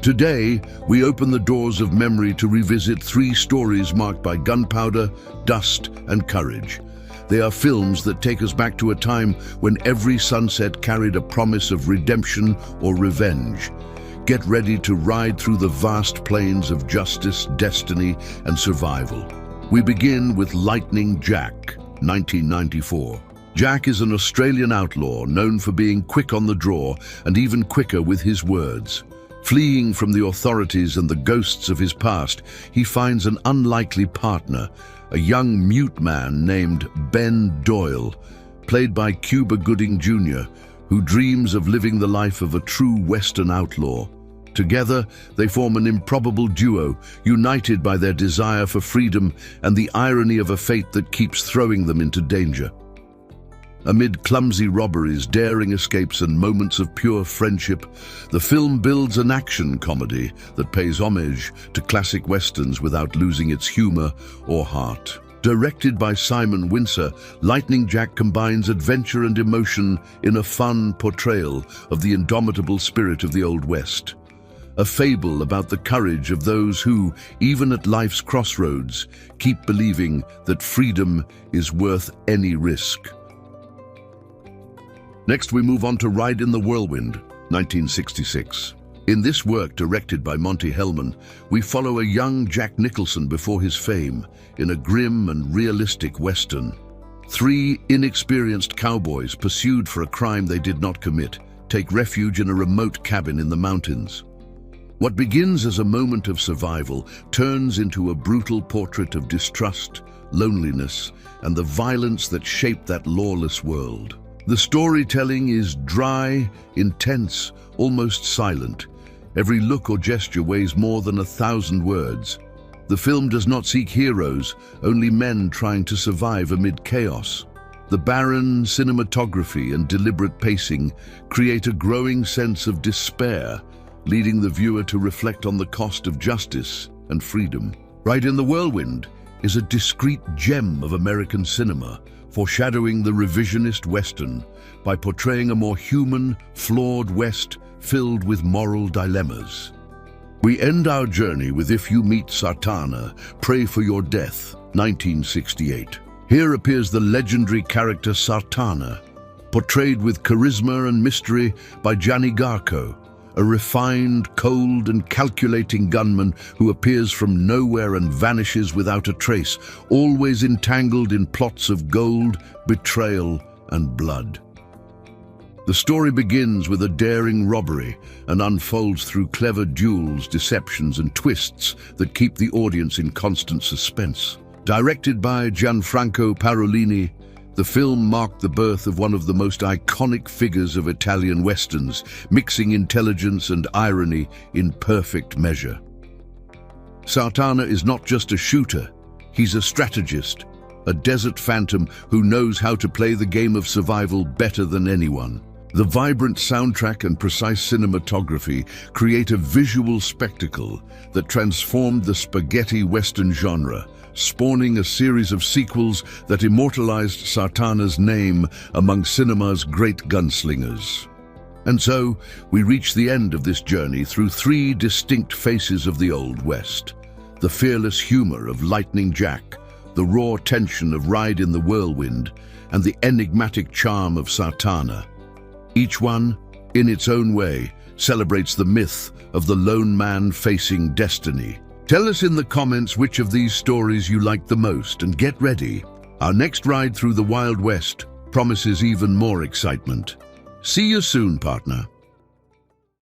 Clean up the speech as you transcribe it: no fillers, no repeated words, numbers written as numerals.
Today, we open the doors of memory to revisit three stories marked by gunpowder, dust, and courage. They are films that take us back to a time when every sunset carried a promise of redemption or revenge. Get ready to ride through the vast plains of justice, destiny, and survival. We begin with Lightning Jack, 1994. Jack is an Australian outlaw known for being quick on the draw and even quicker with his words. Fleeing from the authorities and the ghosts of his past, he finds an unlikely partner, a young mute man named Ben Doyle, played by Cuba Gooding Jr., who dreams of living the life of a true Western outlaw. Together, they form an improbable duo, united by their desire for freedom and the irony of a fate that keeps throwing them into danger. Amid clumsy robberies, daring escapes, and moments of pure friendship, the film builds an action comedy that pays homage to classic westerns without losing its humor or heart. Directed by Simon Wincer, Lightning Jack combines adventure and emotion in a fun portrayal of the indomitable spirit of the Old West. A fable about the courage of those who, even at life's crossroads, keep believing that freedom is worth any risk. Next, we move on to Ride in the Whirlwind, 1966. In this work, directed by Monty Hellman, we follow a young Jack Nicholson before his fame in a grim and realistic Western. Three inexperienced cowboys pursued for a crime they did not commit take refuge in a remote cabin in the mountains. What begins as a moment of survival turns into a brutal portrait of distrust, loneliness, and the violence that shaped that lawless world. The storytelling is dry, intense, almost silent. Every look or gesture weighs more than 1,000 words. The film does not seek heroes, only men trying to survive amid chaos. The barren cinematography and deliberate pacing create a growing sense of despair, leading the viewer to reflect on the cost of justice and freedom. Ride in the Whirlwind is a discreet gem of American cinema, foreshadowing the revisionist Western by portraying a more human, flawed West filled with moral dilemmas. We end our journey with If You Meet Sartana, Pray for Your Death, 1968. Here appears the legendary character Sartana, portrayed with charisma and mystery by Gianni Garko, a refined, cold, and calculating gunman who appears from nowhere and vanishes without a trace, always entangled in plots of gold, betrayal, and blood. The story begins with a daring robbery and unfolds through clever duels, deceptions, and twists that keep the audience in constant suspense. Directed by Gianfranco Parolini, the film marked the birth of one of the most iconic figures of Italian westerns, mixing intelligence and irony in perfect measure. Sartana is not just a shooter, he's a strategist, a desert phantom who knows how to play the game of survival better than anyone. The vibrant soundtrack and precise cinematography create a visual spectacle that transformed the spaghetti western genre, spawning a series of sequels that immortalized Sartana's name among cinema's great gunslingers. And so, we reach the end of this journey through three distinct faces of the Old West: the fearless humor of Lightning Jack, the raw tension of Ride in the Whirlwind, and the enigmatic charm of Sartana. Each one, in its own way, celebrates the myth of the lone man facing destiny. Tell us in the comments which of these stories you like the most, and get ready. Our next ride through the Wild West promises even more excitement. See you soon, partner.